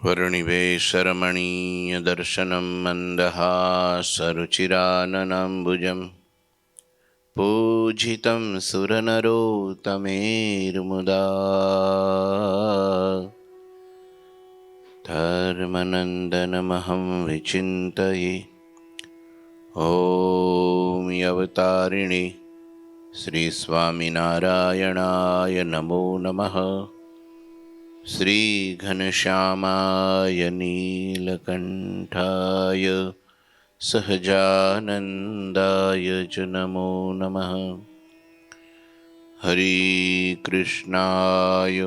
वर्णिवेशरमणीयदर्शनं मन्दहासरुचिराननाम्बुजं पूजितं सुरनरोत्तमेर्मुदा धर्मनन्दनमहं विचिन्तये। ॐ अवतारिणे श्रीस्वामिनारायणाय नमो नमः। श्रीघनश्यामाय नीलकण्ठाय सहजानन्दाय च नमो नमः। हरिकृष्णाय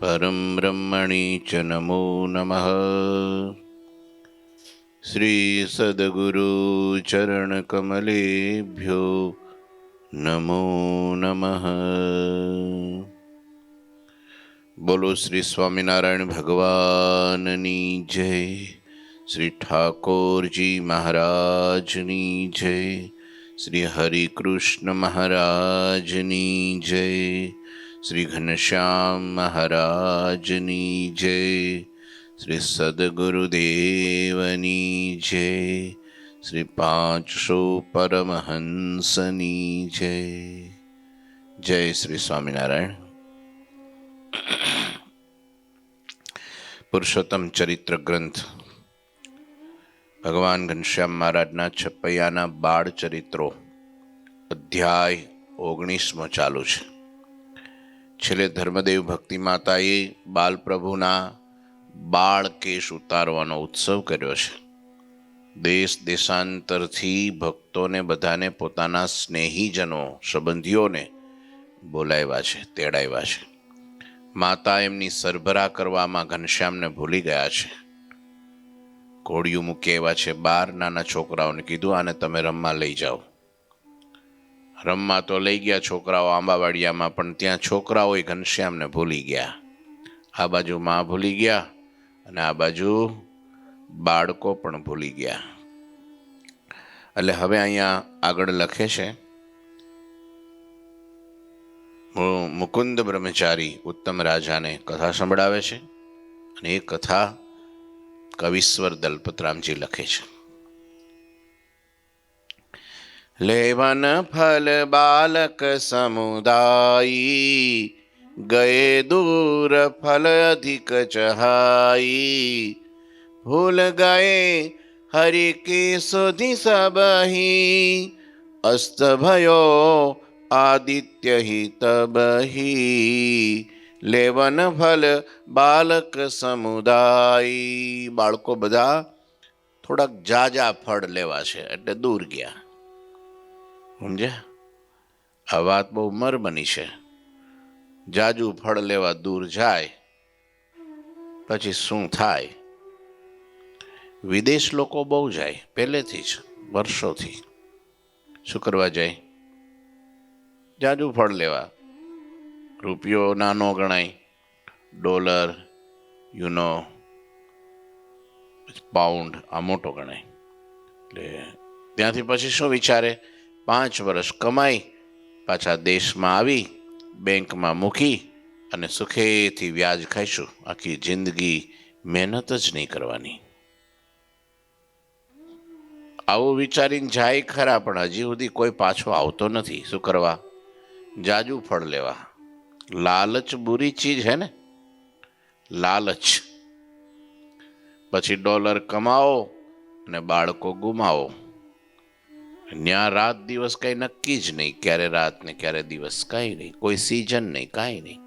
परं ब्रह्मणे च नमो नमः। श्रीसद्गुरुचरणकमलेभ्यो नमो नमः। बोलो श्री स्वामीनारायण भगवाननी जय। श्री ठाकुर जी महाराजनी जय। श्री हरि कृष्ण महाराजनी जय। श्री घनश्याम महाराजनी जय। श्री सद्गुरुदेवनी जय। श्री 500 परमहंसनी जय। जय श्री स्वामीनारायण। પુરુષોત્તમ ચરિત્ર ગ્રંથ ભગવાન ઘનશ્યામ મહારાજના છપૈયાના બાળ ચરિત્રો અધ્યાય 19મો ચાલુ છે. છેલ્લે ધર્મદેવ ભક્તિ માતાએ બાલપ્રભુના બાળ કેશ ઉતારવાનો ઉત્સવ કર્યો છે. દેશ દેશાંતરથી ભક્તોને બધાને પોતાના સ્નેહીજનો સંબંધીઓને બોલાવ્યા છે, તેડાવ્યા છે. માતા એમની સરભરા કરવામાં ઘનશ્યામને ભૂલી ગયા છે. ઘોડિયું મૂકી આવ્યા છે બહાર. નાના છોકરાઓને કીધું આને તમે રમવા લઈ જાઓ. રમવા તો લઈ ગયા છોકરાઓ આંબાવાડિયામાં, પણ ત્યાં છોકરાઓએ ઘનશ્યામને ભૂલી ગયા. આ બાજુ માં ભૂલી ગયા અને આ બાજુ બાળકો પણ ભૂલી ગયા. એટલે હવે અહીંયા આગળ લખે છે, મુકુંદ બ્રહ્મચારી ઉત્તમ રાજાને કથા સંભળાવે છે અને એ કથા કવિશ્વર દલપતરામજી લખે છે. લેવન ફલ બાલક સમુદાયી ગયે દૂર ફલ અધિક ચહાઈ ભૂલ ગયે હરિ કે સુધિ સબહી અસ્ત ભયો આદિત્ય હિ તબહી. લેવન ફલ બાલક સમુદાય. બાળકો બધા થોડાક જાજા ફળ લેવા છે એટલે દૂર ગયા. સમજ્યા? આ વાત બહુ મરમની છે. જાજુ ફળ લેવા દૂર જાય પછી શું થાય? વિદેશ લોકો બહુ જાય પહેલેથી જ, વર્ષોથી. શું કરવા જાય? જાજુ ફળ લેવા. રૂપિયો નાનો ગણાય, ડોલર, યુનો, પાઉન્ડ આ મોટો ગણાય. એટલે ત્યાંથી પછી શું વિચારે? 5 વર્ષ કમાઈ પાછા દેશમાં આવી બેંકમાં મૂકી અને સુખેથી વ્યાજ ખાઈશું. આખી જિંદગી મહેનત જ નહીં કરવાની. આવું વિચારીને જાય ખરા, પણ હજી સુધી કોઈ પાછો આવતો નથી. શું કરવા? જાજુ ફળ લેવા. લાલચ બુરી ચીજ હે ને, લાલચ. પછી ડોલર કમાવો અને બાળકો ગુમાવો. ન્યા રાત દિવસ કઈ નક્કી જ નહીં. ક્યારે રાત ને ક્યારે દિવસ કાંઈ નહીં. કોઈ સિઝન નહીં, કાંઈ નહીં.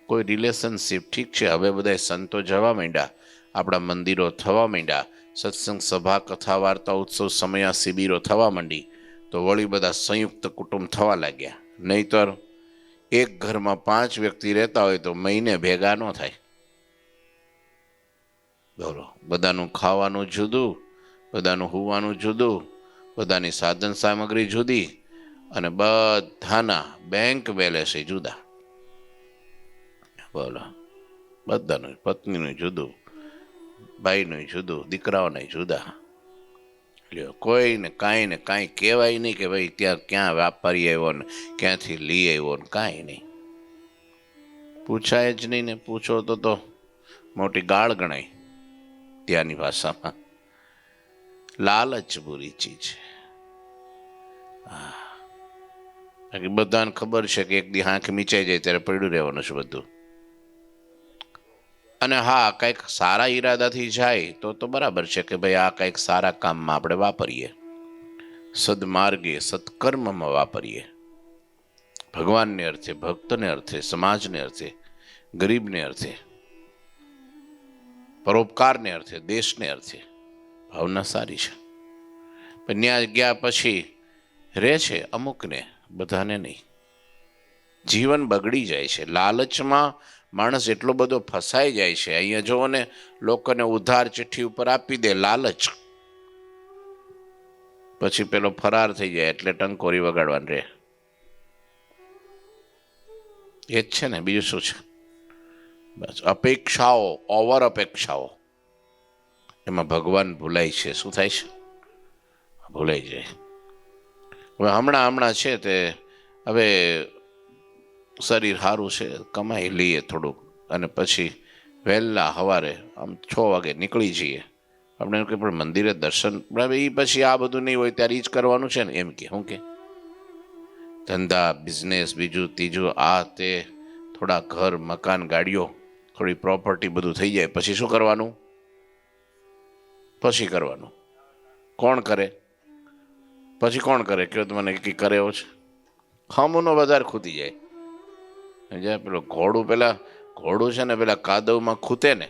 કોઈ રિલેશનશીપ. ઠીક છે, હવે બધા સંતો જવા માંડ્યા, આપણા મંદિરો થવા માંડ્યા, સત્સંગ સભા કથા વાર્તા ઉત્સવ સમયા શિબિરો થવા માંડી, તો વળી બધા સંયુક્ત કુટુંબ થવા લાગ્યા. નહીતર એક ઘરમાં 5 વ્યક્તિ રહેતા હોય તો મહિને ભેગા ન થાય. બોલો, બધાનું ખાવાનું જુદું, બધાનું હુવાનું જુદું, બધાની સાધન સામગ્રી જુદી અને બધાના બેંક બેલેન્સ જુદા. બોલો, બધાનું પત્નીનું જુદું, ભાઈનું જુદું, દીકરાઓને જુદા. લ્યો, કોઈને કાંઈ કહેવાય નહીં કે ભાઈ ત્યાં ક્યાં વાપરી આવ્યો ને ક્યાંથી લઈ આવ્યો ને કાંઈ નહીં. પૂછાય જ નહીં ને. પૂછો તો મોટી ગાળ ગણાય ત્યાંની ભાષામાં. લાલચ બુરી ચીજ છે. બધાને ખબર છે કે એક દી આંખ મીચાઈ જાય ત્યારે પડ્યું રહેવાનું છે બધું. અને હા, કંઈક સારા ઈરાદાથી જાય તો બરાબર છે કે ભાઈ આ કંઈક સારા કામમાં આપણે વાપરીએ, સદમાર્ગે સત્કર્મમાં વાપરીએ, ભગવાનને અર્થે, ભક્તને અર્થે, સમાજને અર્થે, ગરીબને અર્થે, પરોપકારને અર્થે, દેશને અર્થે. ભાવના સારી છે. પણ ત્યાં ગયા પછી રહે છે અમુકને, બધાને નહીં. જીવન બગડી જાય છે. લાલચમાં માણસ એટલો બધો ફસાઈ જાય છે. અહીંયા જોવો ને, લોકોને ઉધાર ચિઠ્ઠી ઉપર આપી દે લાલચ, પછી પેલો ફરાર થઈ જાય એટલે ટંકોરી વગાડવાની રહે. એ જ છે ને, બીજું શું છે? બસ અપેક્ષાઓ, ઓવર અપેક્ષાઓ, એમાં ભગવાન ભૂલાય છે. શું થાય છે? ભૂલાઈ જાય. હવે હમણાં છે તે હવે શરીર સારું છે, કમાઈ લઈએ થોડુંક, અને પછી વહેલા સવારે આમ 6 વાગે નીકળી જઈએ. આપણે એમ કે પણ મંદિરે દર્શન, એ પછી આ બધું નહીં હોય ત્યારે એ જ કરવાનું છે ને, એમ કે શું કે ધંધા, બિઝનેસ, બીજું ત્રીજું, આ તે, થોડા ઘર, મકાન, ગાડીઓ, થોડી પ્રોપર્ટી, બધું થઈ જાય પછી શું કરવાનું? પછી કરવાનું. કોણ કરે પછી? કોણ કરે કયો તો મને? કંઈ કરે એવો છે? ખમનો વધારે ખૂતી જાય. પેલો ઘોડું છે ને, પેલા કાદવમાં ખૂતે ને,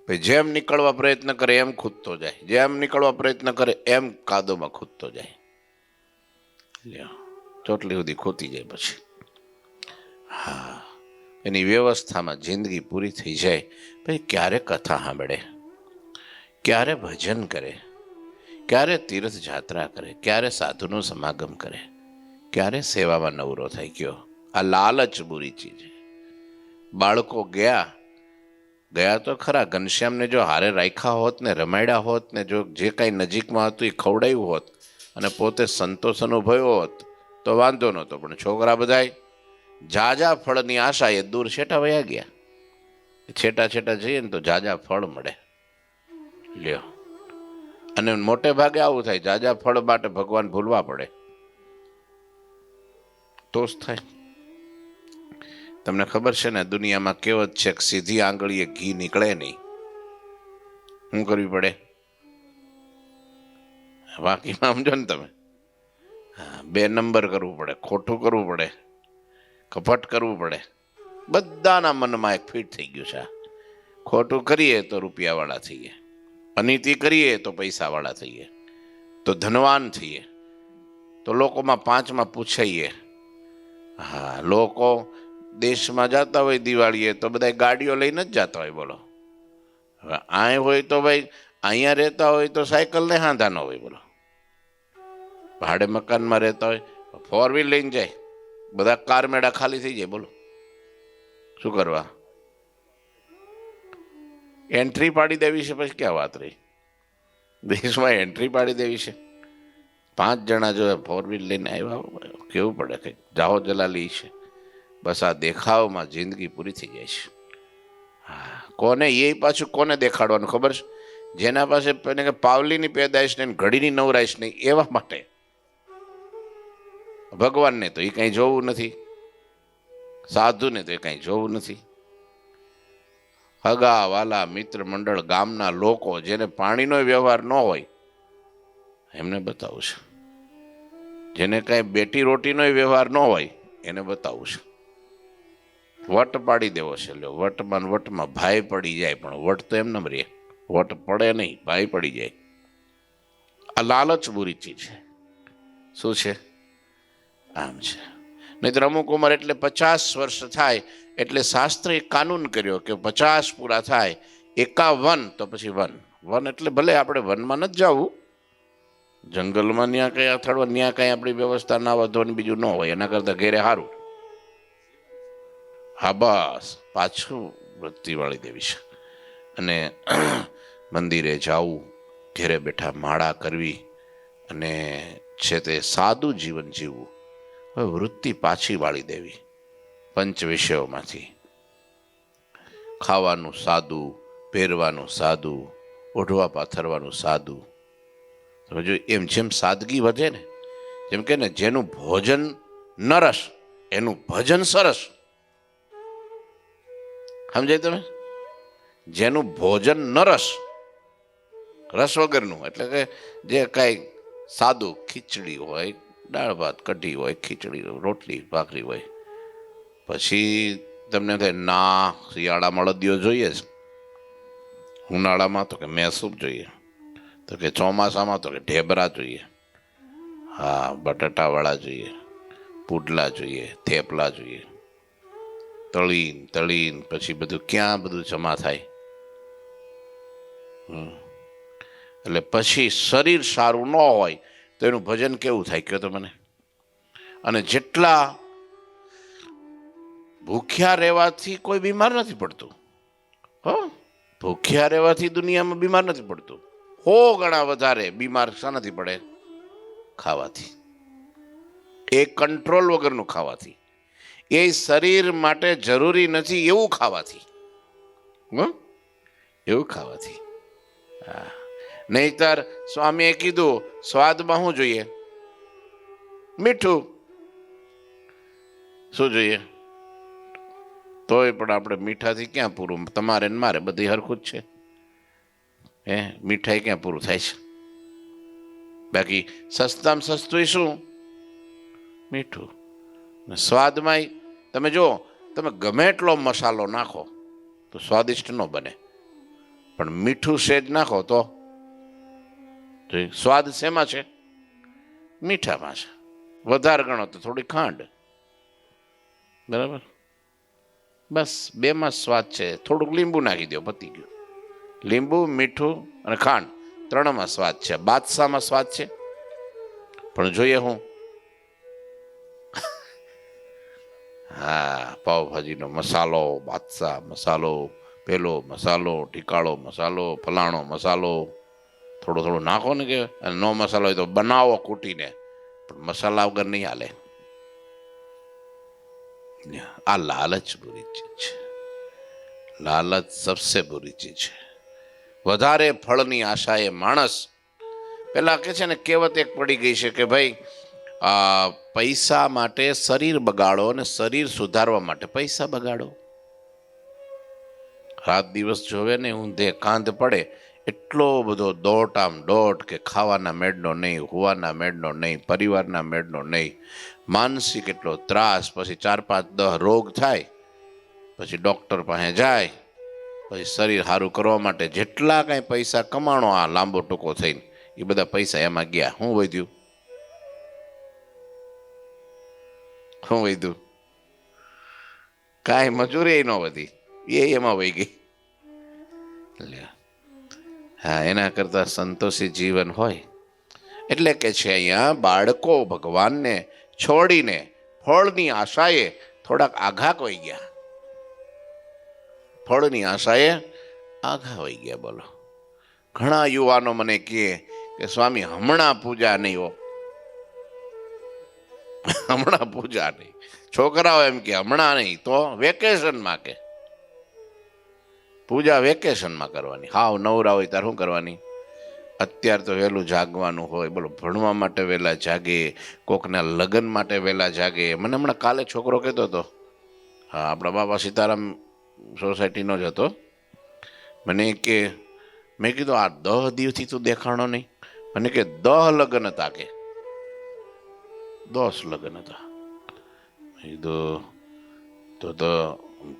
ભાઈ જેમ નીકળવા પ્રયત્ન કરે એમ ખૂદતો જાય, જેમ નીકળવા પ્રયત્ન કરે એમ કાદવમાં ખૂદતો જાય. ચોટલી સુધી ખોતી જાય પછી. હા, એની વ્યવસ્થામાં જિંદગી પૂરી થઈ જાય. પછી ક્યારે કથા સાંભળે, ક્યારે ભજન કરે, ક્યારે તીર્થ યાત્રા કરે, ક્યારે સાધુનો સમાગમ કરે, ક્યારે સેવામાં નવરો થાય? કયો? આ લાલચ બુરી ચીજ. બાળકો ગયા તો ખરા. ઘનશ્યામને જો હારે રાખ્યા હોત ને, રમાડ્યા હોત ને, જો જે કાંઈ નજીકમાં હતું એ ખવડાવ્યું હોત અને પોતે સંતોષ અનુભવ્યો હોત તો વાંધો નહોતો. પણ છોકરા બધાય જાજા ફળની આશા એ દૂર છેટા વયા ગયા. છેટા જઈએ ને તો જાજા ફળ મળે. લ્યો, અને મોટે ભાગે આવું થાય, જાજા ફળ માટે ભગવાન ભૂલવા પડે તો જ થાય. તમને ખબર છે ને, દુનિયામાં કહેવત છે કે સીધી આંગળીએ ઘી નીકળે નહીં. શું કરવી પડે? બાકીમાં સમજો ને તમે, 2 નંબર કરવું પડે, ખોટું કરવું પડે, કપટ કરવું પડે. બધાના મનમાં એક ફીટ થઈ ગયું છે. ખોટું કરીએ તો રૂપિયાવાળા થઈએ, અનીતિ કરીએ તો પૈસાવાળા થઈએ, તો ધનવાન થઈએ, તો લોકોમાં 5માં પૂછાઈએ. હા, લોકો દેશમાં જતા હોય દિવાળીએ તો બધા ગાડીઓ લઈને જ જતા હોય. બોલો, હવે અહીં હોય તો ભાઈ, અહીંયા રહેતા હોય તો સાયકલને હાંધા ન હોય. બોલો, ભાડે મકાનમાં રહેતા હોય 4 વ્હીલ લઈને જાય, બધા કાર મેળા ખાલી થઈ જાય. બોલો, શું કરવા? એન્ટ્રી પાડી દેવી છે, પછી ક્યાં વાત રહી? દેશમાં એન્ટ્રી પાડી દેવી છે. 5 જણા જો 4 વ્હીલ લઈને આવ્યા, કેવું પડે કંઈક જાહો જલાલી છે. બસ આ દેખાવમાં જિંદગી પૂરી થઈ જાય છે. કોને એ પાછું કોને દેખાડવાનું ખબર છે? જેના પાસે પાવલીની પેદાઈશ નહીં, ઘડીની નવરાઈશ નહીં, એવા માટે. ભગવાનને તો એ કંઈ જોવું નથી, સાધુને તો એ કંઈ જોવું નથી. હગા વાલા, મિત્ર મંડળ, ગામના લોકો જેને પાણીનો વ્યવહાર ન હોય એમને બતાવું છે. જેને કાંઈ બેટી રોટીનો વ્યવહાર ન હોય એને બતાવું છે. વટ પાડી દેવો છે. લ્યો, વટમાં ભાઈ પડી જાય, પણ વટ તો એમને રહે, વટ પડે નહીં, ભાઈ પડી જાય. આ લાલચ બુરી ચીજ છે. શું છે? આમ છે. નહીં અમુક ઉંમર એટલે 50 વર્ષ થાય એટલે શાસ્ત્રે કાનૂન કર્યો કે 50 પૂરા થાય 51 તો પછી વન એટલે ભલે આપણે વનમાં નથી જવું, જંગલમાં ત્યાં કઈ અથડવા, ત્યાં કઈ આપણી વ્યવસ્થા ના વધવાની બીજું ન હોય, એના કરતા ઘેરે સારું. હા, બસ પાછું વૃત્તિ વાળી દેવી છે. અને મંદિરે જવું, ઘેરે બેઠા માળા કરવી, અને છે તે સાદું જીવન જીવવું. હવે વૃત્તિ પાછી વાળી દેવી પંચ વિષયોમાંથી. ખાવાનું સાદું, પહેરવાનું સાદું, ઓઢવા પાથરવાનું સાદું. તમે જો એમ જેમ સાદગી વધે ને, જેમ કે ને જેનું ભોજન નરસ એનું ભજન સરસ. સમજાય તમે? જેનું ભોજન નરસ, રસ વગરનું, એટલે કે જે કાંઈ સાદું, ખીચડી હોય, દાળ ભાત કઢી હોય, ખીચડી રોટલી ભાખરી હોય, પછી તમને થાય ના શિયાળામાં અળદિયો જોઈએ જ, ઉનાળામાં તો કે મેસૂપ જોઈએ, તો કે ચોમાસામાં તો કે ઢેબરા જોઈએ, હા બટાટાવાળા જોઈએ, પુડલા જોઈએ, થેપલા જોઈએ, તળીન પછી બધું ક્યાં બધું જમા થાય. એટલે પછી શરીર સારું ન હોય તો એનું ભજન કેવું થાય કહો તો મને. અને જેટલા ભૂખ્યા રહેવાથી કોઈ બીમાર નથી પડતું. હો, ભૂખ્યા રહેવાથી દુનિયામાં બીમાર નથી પડતું. 100 ગણા વધારે બીમાર શાનાથી પડે? ખાવાથી. એ કંટ્રોલ વગરનું ખાવાથી, એ શરીર માટે જરૂરી નથી એવું ખાવાથી. એવું ખાવાથી. હા, નહીતર સ્વામીએ કીધું સ્વાદમાં શું જોઈએ? મીઠું. શું જોઈએ? તોય પણ આપણે મીઠાથી ક્યાં પૂરું? તમારે ને મારે બધી હરખું જ છે. મીઠાઈ ક્યાં પૂરું થાય છે? બાકી સસ્તામાં સસ્તું શું? મીઠું. સ્વાદમાં તમે જો, તમે ગમે એટલો મસાલો નાખો તો સ્વાદિષ્ટ ન બને, પણ મીઠું સેજ નાખો તો સ્વાદ શેમાં છે? મીઠામાં છે. વધારે ગણો તો થોડી ખાંડ. બરાબર? બસ બેમાં સ્વાદ છે. થોડુંક લીંબુ નાખી દો, પતી ગયું. લીંબુ, મીઠું અને ખાંડ, 3માં સ્વાદ છે. બાદશાહમાં સ્વાદ છે. પણ જોઈએ હું, હા પાવભાજીનો મસાલો, બાદશાહ મસાલો, પેલો મસાલો, ટીકાળો મસાલો, ફલાણો મસાલો, થોડો નાખો ને, કે નો મસાલો હોય તો બનાવો કૂટીને, પણ મસાલા વગર નહીં હાલે. આ લાલચ બુરી ચીજ છે. લાલચ સબસે બુરી ચીજ છે. વધારે ફળની આશાએ માણસ, પેલા કે છે ને કહેવત એક પડી ગઈ છે કે ભાઈ પૈસા માટે શરીર બગાડો અને શરીર સુધારવા માટે પૈસા બગાડો. રાત દિવસ જોવે ને ઊંધે કાંધ પડે એટલો બધો દોટ કે ખાવાના મેળનો નહીં, હુવાના મેળનો નહીં, પરિવારના મેળનો નહીં, માનસિક એટલો ત્રાસ, પછી 4, 5, 10 રોગ થાય, પછી ડૉક્ટર પાસે જાય, પછી શરીર સારું કરવા માટે જેટલા કાંઈ પૈસા કમાણો આ લાંબો ટૂંકો થઈને, એ બધા પૈસા એમાં ગયા. શું વધ્યું? શું વધ્યું? કાંઈ મજૂરી ન વધી, એમાં વહી ગઈ. હા, એના કરતા સંતોષી જીવન હોય. એટલે કે છે અહીંયા બાળકો ભગવાનને છોડીને ફળની આશાએ થોડાક આઘા કોઈ ગયા. ફળની આશાએ આઘા વહી ગયા. બોલો, ઘણા યુવાનો મને કહે કે સ્વામી હમણાં પૂજા નહીં હો, હમણાં પૂજા નહીં. છોકરાઓ એમ કે હમણાં નહીં તો વેકેશનમાં, કે પૂજા વેકેશનમાં કરવાની. હાવ નવરા હોય ત્યારે શું કરવાની? અત્યારે તો વહેલું જાગવાનું હોય. બોલો, ભણવા માટે વહેલા જાગે, કોકના લગ્ન માટે વહેલા જાગે. મને હમણાં કાલે છોકરો કહેતો હતો, હા આપણા બાપા સીતારામ સોસાયટીનો જ હતો, મને કે મેં કીધું આ 10 દિવસથી તું દેખાણો નહીં. મને કે 10 લગ્ન હતા, કે 10 લગ્ન હતા. કીધું તો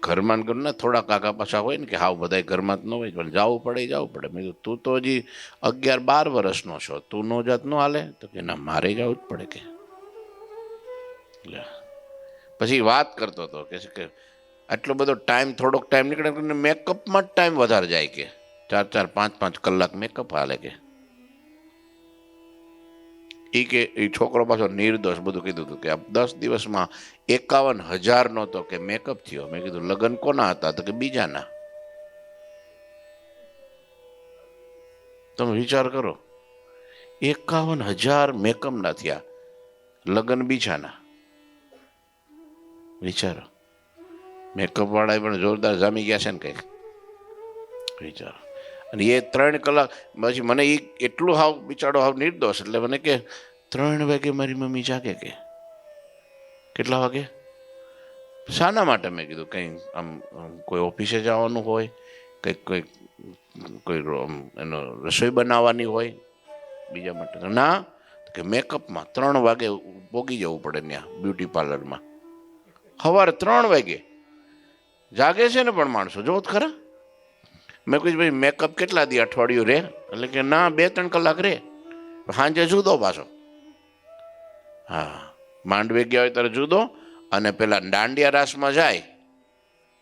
ઘરમાં ને થોડા કાકા પાછા હોય ને, કે હાવ બધા ઘરમાં જ ન હોય, પણ જવું પડે. મેં કીધું તું તો હજી 11-12 વર્ષનો છો, તું નો જાત નો હાલે? તો કે ના મારે જવું જ પડે. કે પછી વાત કરતો હતો કે આટલો બધો ટાઈમ, થોડોક ટાઈમ નીકળે, મેકઅપમાં જ ટાઈમ વધારે જાય, કે 4-4, 5-5 કલાક મેકઅપ હાલે. કે એ છોકરો પાછો નિર્દોષ બધું કીધું હતું કે આ 10 દિવસમાં 51,000 તો કે મેકઅપ થયો. મેં કીધું લગ્ન કોના હતા? તો કે બીજાના. તમે વિચાર કરો, 51,000 મેકઅપ ના થયા, લગ્ન બીજાના. વિચારો, મેકઅપ વાળા પણ જોરદાર જામી ગયા છે ને કંઈક. વિચારો. અને એ 3 કલાક પછી મને એ એટલું હાવ બિચારો હાવ નિર્દોષ, એટલે મને કે 3 વાગે મારી મમ્મી જાગે કે. કેટલા વાગે? શાના માટે? મેં કીધું કંઈ આમ કોઈ ઓફિસે જવાનું હોય, કંઈક કોઈ એનો રસોઈ બનાવવાની હોય બીજા માટે. ના, કે મેકઅપમાં 3 વાગે પોગી જવું પડે ત્યાં બ્યુટી પાર્લરમાં. સવારે 3 વાગે જાગે છે ને પણ માણસો જો ખરા. મેં કીધું ભાઈ મેકઅપ કેટલા દી અઠવાડિયું રહે? એટલે કે ના 2-3 કલાક રહે, સાંજે જુદો પાછો. હા, માંડવે ગયા હોય ત્યારે જુદો, અને પેલા દાંડિયા રાસમાં જાય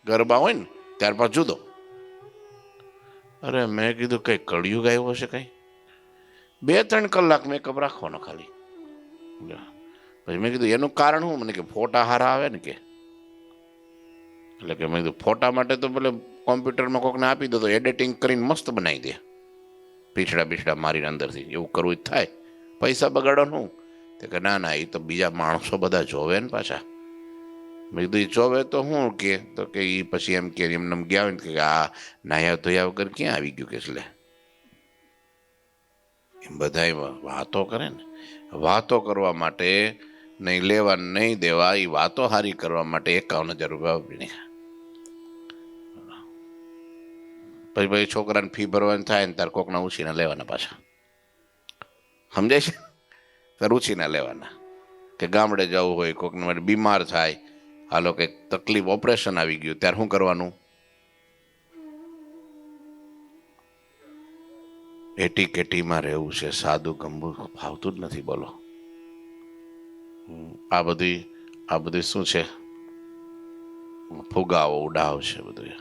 ગરબા હોય ને ત્યાર પછી જુદો. અરે મેં કીધું કઈ કળિયુગ આવ્યો છે કઈ? 2-3 કલાક મેકઅપ રાખવાનો ખાલી. પછી મેં કીધું એનું કારણ શું? મને કે ફોટા હારા આવે ને કે. એટલે કે મેં કીધું ફોટા માટે તો ભલે કોમ્પ્યુટરમાં કોકને આપી દો તો એડિટિંગ કરીને મસ્ત બનાવી દે, પીછડા મારીને અંદરથી. એવું કરવું જ થાય? પૈસા બગાડવાનું? તો કે ના ના, એ તો બીજા માણસો બધા જોવે ને પાછા. મેં કીધું એ જોવે તો શું કે? તો કે એ પછી એમ કે એમને ગયા હોય ને કે આ નાયા ધોયા વગર ક્યાં આવી ગયું કે. એટલે એમ બધા વાતો કરે ને. વાતો કરવા માટે નહીં લેવા નહીં દેવા, એ વાતો હારી કરવા માટે 51,000 રૂપિયા વાપરી. પછી છોકરાને ફી ભરવાની થાય ને તાર કોકના ઉછીના લેવાના પાછા. સમજાય છે? તાર ઉછીના લેવાના. કે ગામડે જવું હોય, કોકને માટે બીમાર થાય, હાલો કંઈક તકલીફ, ઓપરેશન આવી ગયું, ત્યારે શું કરવાનું? એટી કેટીમાં રહેવું છે, સાદું ગમવું ફાવતું જ નથી. બોલો, આ બધી શું છે? ફુગાવો ઉડાવ છે બધું.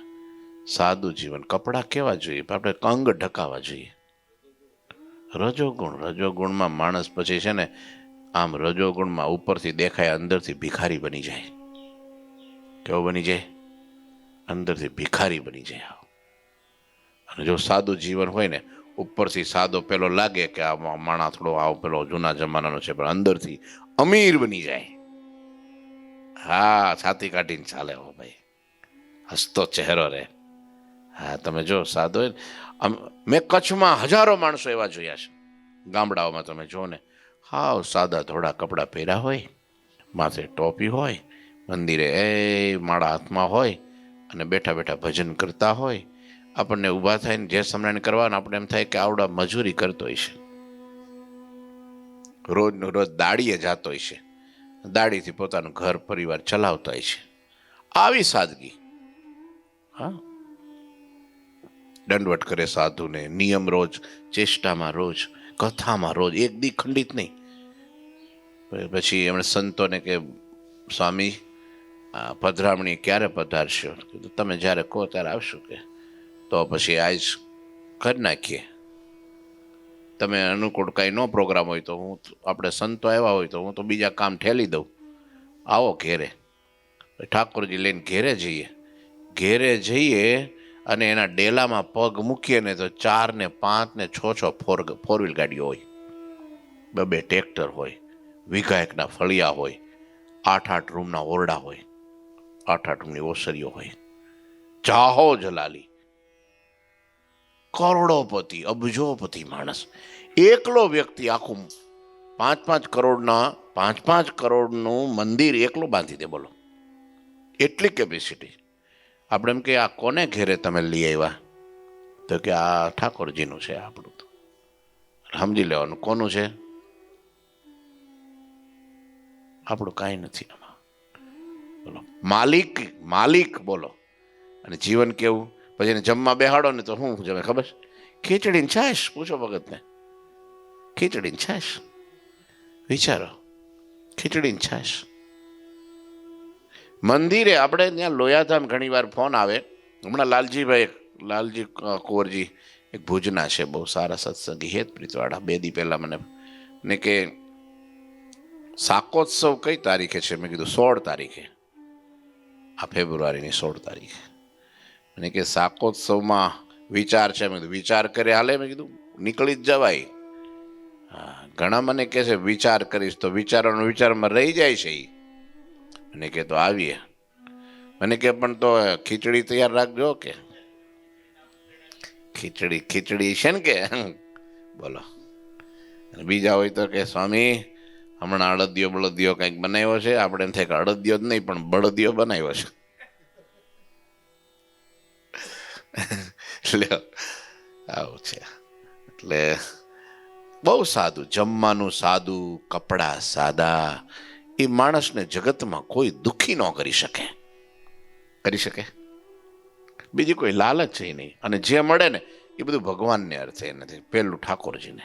સાદું જીવન. કપડાં કેવા જોઈએ? આપણે અંગ ઢકાવા જોઈએ. રજોગુણમાં માણસ પછી છે ને, આમ રજોગુણમાં ઉપરથી દેખાય, અંદરથી ભિખારી બની જાય. કેવો બની જાય? અંદરથી ભિખારી બની જાય. અને જો સાદું જીવન હોય ને, ઉપરથી સાદો પેલો લાગે કે આ માણસ થોડો આવો પેલો જૂના જમાનાનો છે, પણ અંદરથી અમીર બની જાય. હા, છાતી કાઢીને ચાલે હો ભાઈ, હસતો ચહેરો રે. હા, તમે જો સાદો. મેં કચ્છમાં હજારો માણસો એવા જોયા છે, ગામડાઓમાં તમે જો ને, હાવ સાદા ધોળા કપડાં પહેર્યા હોય, માથે ટોપી હોય, મંદિરે માળા હાથમાં હોય, અને બેઠા બેઠા ભજન કરતા હોય. આપણને ઊભા થઈને જે સમરણ કરવાના, આપણે એમ થાય કે આવડા મજૂરી કરતો હોય છે, રોજનું રોજ દાડીએ જતો હોય છે, દાડીથી પોતાનું ઘર પરિવાર ચલાવતા હોય છે. આવી સાદગી. હા, દંડવટ કરે સાધુને, નિયમ રોજ, ચેષ્ટામાં રોજ, કથામાં રોજ, એક દી ખંડિત નહીં. પછી એમણે સંતોને કે સ્વામી પધરામણી ક્યારે પધારશો? તમે જ્યારે કહો ત્યારે આવશું કે. તો પછી આજ કરી નાખીએ. તમે અનુકૂળ કાંઈ નો પ્રોગ્રામ હોય તો આપણે સંતો આવ્યા હોય તો હું તો બીજા કામ ઠેલી દઉં. આવો ઘેરે. ઠાકોરજી લઈને ઘેરે જઈએ અને એના ડેલામાં પગ મૂકીએ ને તો 4 ને 5 ને 6 ફોર વ્હીલ ગાડીઓ હોય, 2 ટ્રેક્ટર હોય, વિઘાયકના ફળિયા હોય, 8 રૂમના ઓરડા હોય, 8 રૂમની ઓસરીઓ હોય. જાહો જલાલી, કરોડોપતિ, અબજોપતિ માણસ, એકલો વ્યક્તિ આખું 5 કરોડનું મંદિર એકલો બાંધી દે. બોલો, એટલી કેપેસિટી. આપણે એમ કે આ કોને ઘેરે તમે લઈ આવ્યા? તો કે આ ઠાકોરજીનું છે. આપણું તો સમજી લેવાનું કોનું છે. આપણું કાંઈ નથી આમાં. બોલો, માલિક બોલો. અને જીવન કેવું? પછી એને જમવા બેહાડો ને તો શું જમે ખબર? ખીચડીને છાશ. પૂછો ભગતને, ખીચડીને છાશ. વિચારો, ખીચડીને છાશ. મંદિરે આપણે ત્યાં લોયાધામ ઘણી વાર ફોન આવે. હમણાં લાલજી કુંવરજી એક ભુજના છે, બહુ સારા સત્સંગી, હેતપ્રીતવાળા. 2 દી પહેલા મને કે શાકોત્સવ કઈ તારીખે છે? મેં કીધું 16 તારીખે, આ ફેબ્રુઆરીની 16 તારીખે. મને કે શાકોત્સવમાં વિચાર છે. મેં કીધું વિચાર કરે હાલે? મેં કીધું નીકળી જ જવાય. હા, ઘણા મને કહે છે વિચાર કરીશ, તો વિચારમાં રહી જાય છે. મને કે તો આવીએ. મને કે પણ તો ખીચડી તૈયાર રાખજો કે. ખીચડી ખીચડી છે ને કે બોલો. અને બીજા હોય તો કે સ્વામી હમણાં અડદિયો બળદિયો કંઈક બનાવ્યો છે, આપણે એમ થાય કે અડદિયો જ નહીં પણ બળદિયો બનાવ્યો છે. લ્યો આવું છે. એટલે બહુ સાદું જમવાનું, સાદું કપડાં સાદા, એ માણસને જગતમાં કોઈ દુઃખી ન કરી શકે. કરી શકે? બીજી કોઈ લાલચ છે નહીં. અને જે મળે ને એ બધું ભગવાનને અર્થે નથી, પેલું ઠાકોરજીને.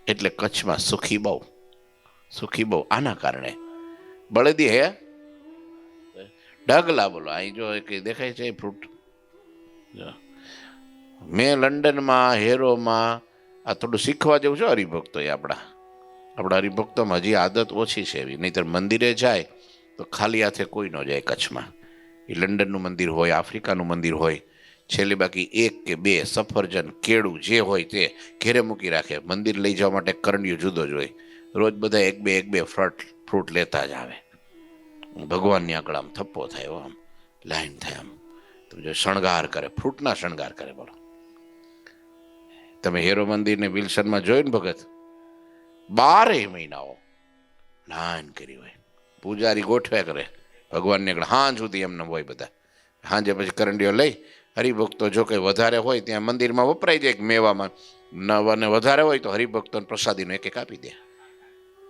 એટલે કચ્છમાં સુખી બહુ, સુખી બહુ આના કારણે. બળદી હે ઢગલા બોલો. અહીં જો કઈ દેખાય છે ફ્રૂટ. મેં લંડનમાં હેરોમાં આ થોડું શીખવા જેવું છે હરિભક્તો. એ આપણા હરિભક્તોમાં હજી આદત ઓછી છે એવી. નહીંતર મંદિરે જાય તો ખાલી હાથે કોઈ ન જાય કચ્છમાં. એ લંડનનું મંદિર હોય, આફ્રિકાનું મંદિર હોય, છેલ્લે બાકી એક કે બે સફરજન કેળું જે હોય તે ઘેરે મૂકી રાખે. મંદિર લઈ જવા માટે કરંડિયું જુદો જ હોય. રોજ બધા એક બે ફ્રૂટ લેતા જ આવે. ભગવાનની આગળ આમ થપ્પો થાય, આમ લાઈન થાય. આમ તો જો શણગાર કરે, ફ્રૂટના શણગાર કરે. બોલો તમે હેરો મંદિર ને વિલ્સનમાં જોયું ને ભગત, 12 મહિનાઓ લાઈન કરી હોય. પૂજારી ગોઠવ્યા કરે ભગવાનની આગળ. હાંજ સુધી એમને હોય બધા. હાંજે પછી કરંડીઓ લઈ હરિભક્તો જો કંઈ વધારે હોય ત્યાં મંદિરમાં વપરાઈ જાય મેવામાં, અને વધારે હોય તો હરિભક્તોને પ્રસાદીનો એક આપી દે,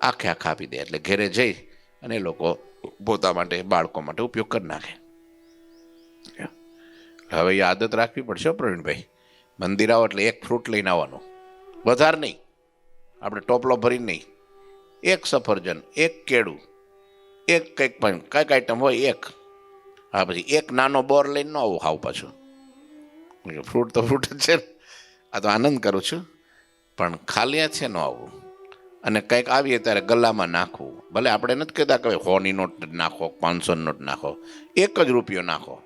આખા આપી દે. એટલે ઘેરે જઈ અને એ લોકો પોતા માટે, બાળકો માટે ઉપયોગ કરી નાખે. હવે એ આદત રાખવી પડશે પ્રવીણભાઈ. મંદિર આવો એટલે એક ફ્રૂટ લઈને આવવાનું, વધારે નહીં. આપણે ટોપલો ભરીને નહીં. એક સફરજન, એક કેળું, એક કંઈક પણ કંઈક આઈટમ હોય એક. હા પછી એક નાનો બોર લઈને ન આવું હાવ પાછું. ફ્રૂટ તો ફ્રૂટ જ છે ને. આ તો આનંદ કરું છું, પણ ખાલી છે ન આવું. અને કંઈક આવીએ ત્યારે ગલામાં નાખવું. ભલે આપણે નથી કહેતા કે 100ની નોટ નાખો, 500ની નોટ નાખો, 1 જ રૂપિયો નાખો.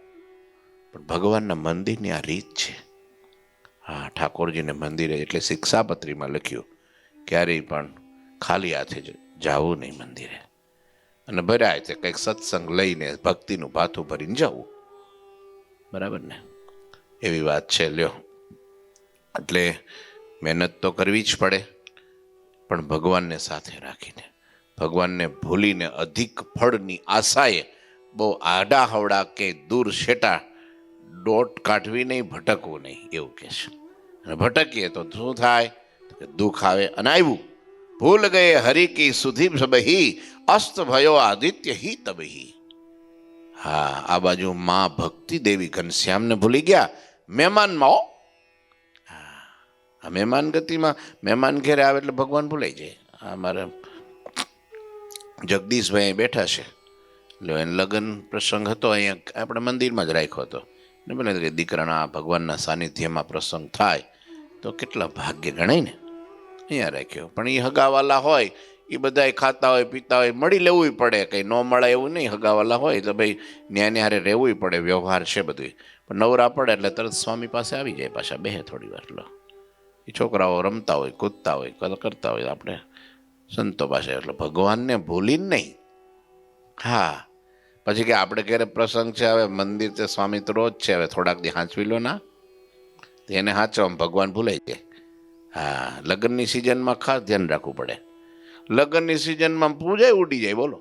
પણ ભગવાનના મંદિરની આ રીત છે. હા, ઠાકોરજીને મંદિરે એટલે શિક્ષાપત્રીમાં લખ્યું ક્યારેય પણ ખાલી હાથે જ જાવું નહીં મંદિરે. અને ભરાય છે કંઈક સત્સંગ લઈને ભક્તિનું ભાથું ભરીને જવું. બરાબર ને? એવી વાત છે. લ્યો, એટલે મહેનત તો કરવી જ પડે, પણ ભગવાનને સાથે રાખીને, ભગવાનને ભૂલીને અધિક ફળની આશાએ બહુ આડા હવડા કે દૂર શેટા દોટ કાઢવી નહીં, ભટકવું નહીં, એવું કહે છે. અને ભટકીએ તો શું થાય? દુઃખ આવે. અને આવ્યું ભૂલ ગયે હરિ કી સુધી સબહી, અસ્ત ભયો આદિત્ય હી તબહી. હા, આ બાજુ માં ભક્તિ દેવી ઘનશ્યામને ભૂલી ગયા મહેમાનમાં. આ મહેમાન ગતિમાં મહેમાન ઘેરે આવે એટલે ભગવાન ભૂલાઈ જાય. આ મારે જગદીશભાઈ બેઠા છે, એટલે એને લગ્ન પ્રસંગ હતો, અહીંયા આપણે મંદિરમાં જ રાખ્યો હતો. ને બને દીકરાના ભગવાનના સાનિધ્યમાં પ્રસંગ થાય તો કેટલા ભાગ્ય ગણાય ને. અહીંયા રાખ્યો. પણ એ હગાવાલા હોય, એ બધા ખાતા હોય પીતા હોય, મળી લેવું પડે. કંઈ ન મળે એવું નહીં. હગાવાલા હોય તો ભાઈ ન્યાને હારે રહેવું પડે, વ્યવહાર છે બધું. પણ નવરા પડે એટલે તરત સ્વામી પાસે આવી જાય, પાછા બેહે થોડી વાર. લો, એ છોકરાઓ રમતા હોય, કૂદતા હોય, કરતા હોય, આપણે સંતો પાસે. એટલે ભગવાનને ભૂલીને નહીં. હા, પછી કે આપણે ઘરે પ્રસંગ છે, હવે મંદિર તે સ્વામી તો રોજ છે, હવે થોડાક દી હાંચવી લો ના. એને હાંચવામાં ભગવાન ભૂલાઈ જાય. હા, લગ્નની સિઝનમાં ખાસ ધ્યાન રાખવું પડે. લગ્નની સિઝનમાં પૂજાય ઉડી જાય. બોલો,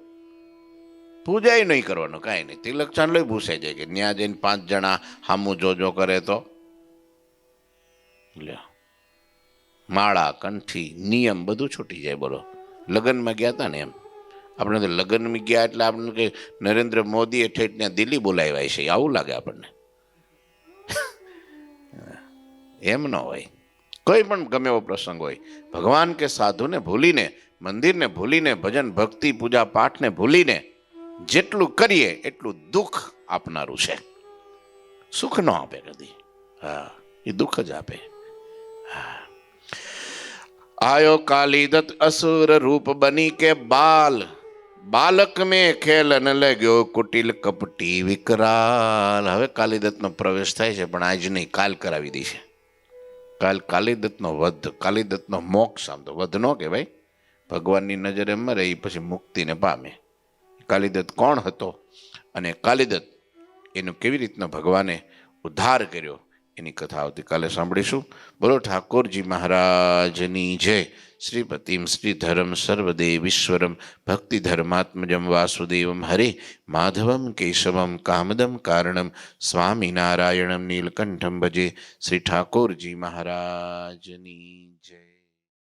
પૂજાય નહીં કરવાનું, કાંઈ નહીં. તિલક ચાંદ લઈ ભૂસાઈ જાય કે ત્યાં જઈને 5 જણા હામું જોજો કરે તો. લ્યો, માળા કંઠી નિયમ બધું છૂટી જાય. બોલો, લગ્નમાં ગયા હતા ને એમ. આપણે તો લગ્નમાં ગયા એટલે આપણને કે નરેન્દ્ર મોદીએ ઠેઠ ત્યાં દિલ્હી બોલાવ્યા છે, આવું લાગે આપણને. એમ ન હોય. કોઈ પણ ગમે એવો પ્રસંગ હોય, ભગવાન કે સાધુને ભૂલીને, મંદિરને ભૂલીને, ભજન ભક્તિ પૂજા પાઠને ભૂલીને જેટલું કરીએ એટલું દુઃખ આપનારું છે. સુખ ન આપે કદી. હા, એ દુઃખ જ આપે. હા, આયો કાલીદત્ત અસુર રૂપ બની કે બાલક મેં ખેલન લગ્યો કુટિલ કપટી વિકરાલ. હવે કાલીદત્તનો પ્રવેશ થાય છે, પણ આજ નહીં, કાલ કરાવી દે છે. કાલ કાલીદત્તનો વધ, કાલીદત્તનો મોક્ષ. આમ તો વધ ન કહેવાય, ભગવાનની નજરે મરે એ પછી મુક્તિને પામે. કાલીદત્ત કોણ હતો અને કાલીદત્ત એનું કેવી રીતના ભગવાને ઉદ્ધાર કર્યો એની કથા આવતીકાલે સાંભળીશું. બોલો ઠાકોરજી મહારાજની જય. શ્રીપતિમ શ્રીધરમ સર્વદેવીશ્વરમ ભક્તિધર્માત્મજમ વાસુદેવમ હરે માધવમ કેશવમ કામદમ કારણમ સ્વામિનારાયણમ નીલકંઠમ ભજે. શ્રી ઠાકોરજી મહારાજની જય.